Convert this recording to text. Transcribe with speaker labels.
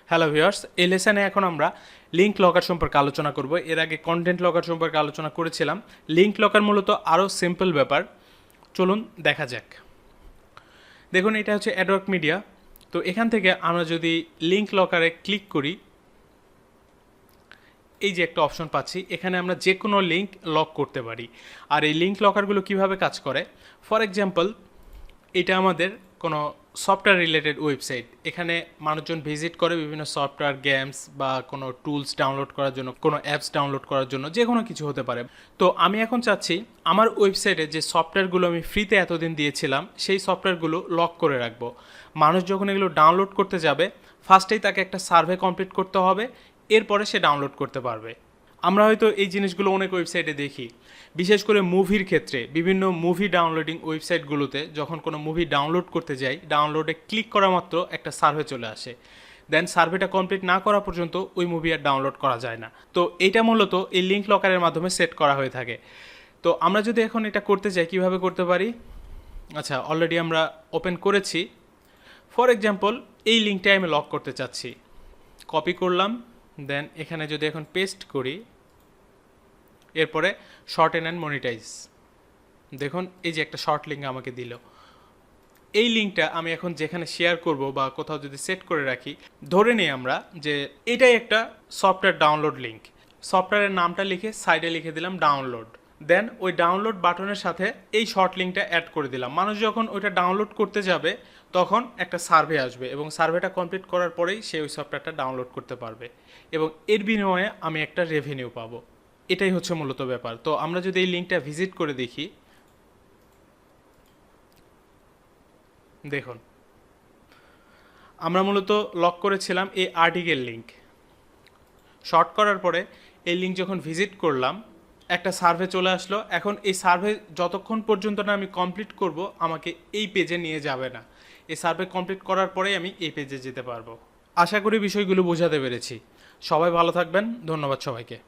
Speaker 1: Hello viewers, এই লেসনে এখন আমরা লিঙ্ক লকার সম্পর্কে আলোচনা করব। এর আগে কন্টেন্ট লকার সম্পর্কে আলোচনা করেছিলাম। লিঙ্ক লকার মূলত আরও সিম্পল ব্যাপার, চলুন দেখা যাক। দেখুন, এটা হচ্ছে অ্যাডওয়ার্ক মিডিয়া। তো এখান থেকে আমরা যদি লিঙ্ক লকারে ক্লিক করি, এই যে একটা অপশন পাচ্ছি, এখানে আমরা যে কোনো লিঙ্ক লক করতে পারি। আর এই লিঙ্ক লকারগুলো কিভাবে কাজ করে, ফর এক্সাম্পল, এটা আমাদের কোনো সফটওয়্যার রিলেটেড ওয়েবসাইট। এখানে মানুষজন ভিজিট করে বিভিন্ন সফটওয়্যার, গেমস বা কোনো টুলস ডাউনলোড করার জন্য, কোনো অ্যাপস ডাউনলোড করার জন্য, যে কোনো কিছু হতে পারে। তো আমি এখন চাচ্ছি আমার ওয়েবসাইটে যে সফটওয়্যারগুলো আমি ফ্রিতে এতদিন দিয়েছিলাম, সেই সফটওয়্যারগুলো লক করে রাখবো। মানুষ যখন এগুলো ডাউনলোড করতে যাবে, ফার্স্টেই তাকে একটা সার্ভে কমপ্লিট করতে হবে, এরপরে সে ডাউনলোড করতে পারবে। আমরা হয়তো এই জিনিসগুলো অনেক ওয়েবসাইটে দেখি, বিশেষ করে মুভির ক্ষেত্রে। বিভিন্ন মুভি ডাউনলোডিং ওয়েবসাইটগুলোতে যখন কোনো মুভি ডাউনলোড করতে যাই, ডাউনলোডে ক্লিক করা মাত্র একটা সার্ভে চলে আসে। দেন সার্ভেটা কমপ্লিট না করা পর্যন্ত ওই মুভি আর ডাউনলোড করা যায় না। তো এইটা মূলত এই লিঙ্ক লকারের মাধ্যমে সেট করা হয়ে থাকে। তো আমরা যদি এখন এটা করতে চাই, কীভাবে করতে পারি? আচ্ছা, অলরেডি আমরা ওপেন করেছি। ফর এক্সাম্পল, এই লিঙ্কটাই আমি লক করতে চাচ্ছি। কপি করলাম, দেন এখানে যদি এখন পেস্ট করি, এরপরে শর্টেন অ্যান্ড মনিটাইজ। দেখুন, এই যে একটা শর্ট লিঙ্ক আমাকে দিল। এই লিঙ্কটা আমি এখন যেখানে শেয়ার করব বা কোথাও যদি সেট করে রাখি, ধরে নিই আমরা যে এটাই একটা সফটওয়্যার ডাউনলোড লিঙ্ক। সফটওয়্যারের নামটা লিখে সাইডে লিখে দিলাম ডাউনলোড। দেন ওই ডাউনলোড বাটনের সাথে এই শর্ট লিঙ্কটা অ্যাড করে দিলাম। মানুষ যখন ওইটা ডাউনলোড করতে যাবে, তখন একটা সার্ভে আসবে এবং সার্ভেটা কমপ্লিট করার পরেই সে ওই সফটওয়্যারটা ডাউনলোড করতে পারবে এবং এর বিনিময়ে আমি একটা রেভিনিউ পাবো। এটাই হচ্ছে মূলত ব্যাপার। তো আমরা যদি এই লিঙ্কটা ভিজিট করে দেখি, দেখুন, আমরা মূলত লক করেছিলাম এই আর্টিকেল লিঙ্ক। শর্ট করার পরে এই লিঙ্ক যখন ভিজিট করলাম, একটা সার্ভে চলে আসলো। এখন এই সার্ভে যতক্ষণ পর্যন্ত না আমি কমপ্লিট করব, আমাকে এই পেজে নিয়ে যাবে না। এই সার্ভে কমপ্লিট করার পরেই আমি এই পেজে যেতে পারবো। আশা করি বিষয়গুলো বোঝাতে পেরেছি। সবাই ভালো থাকবেন। ধন্যবাদ সবাইকে।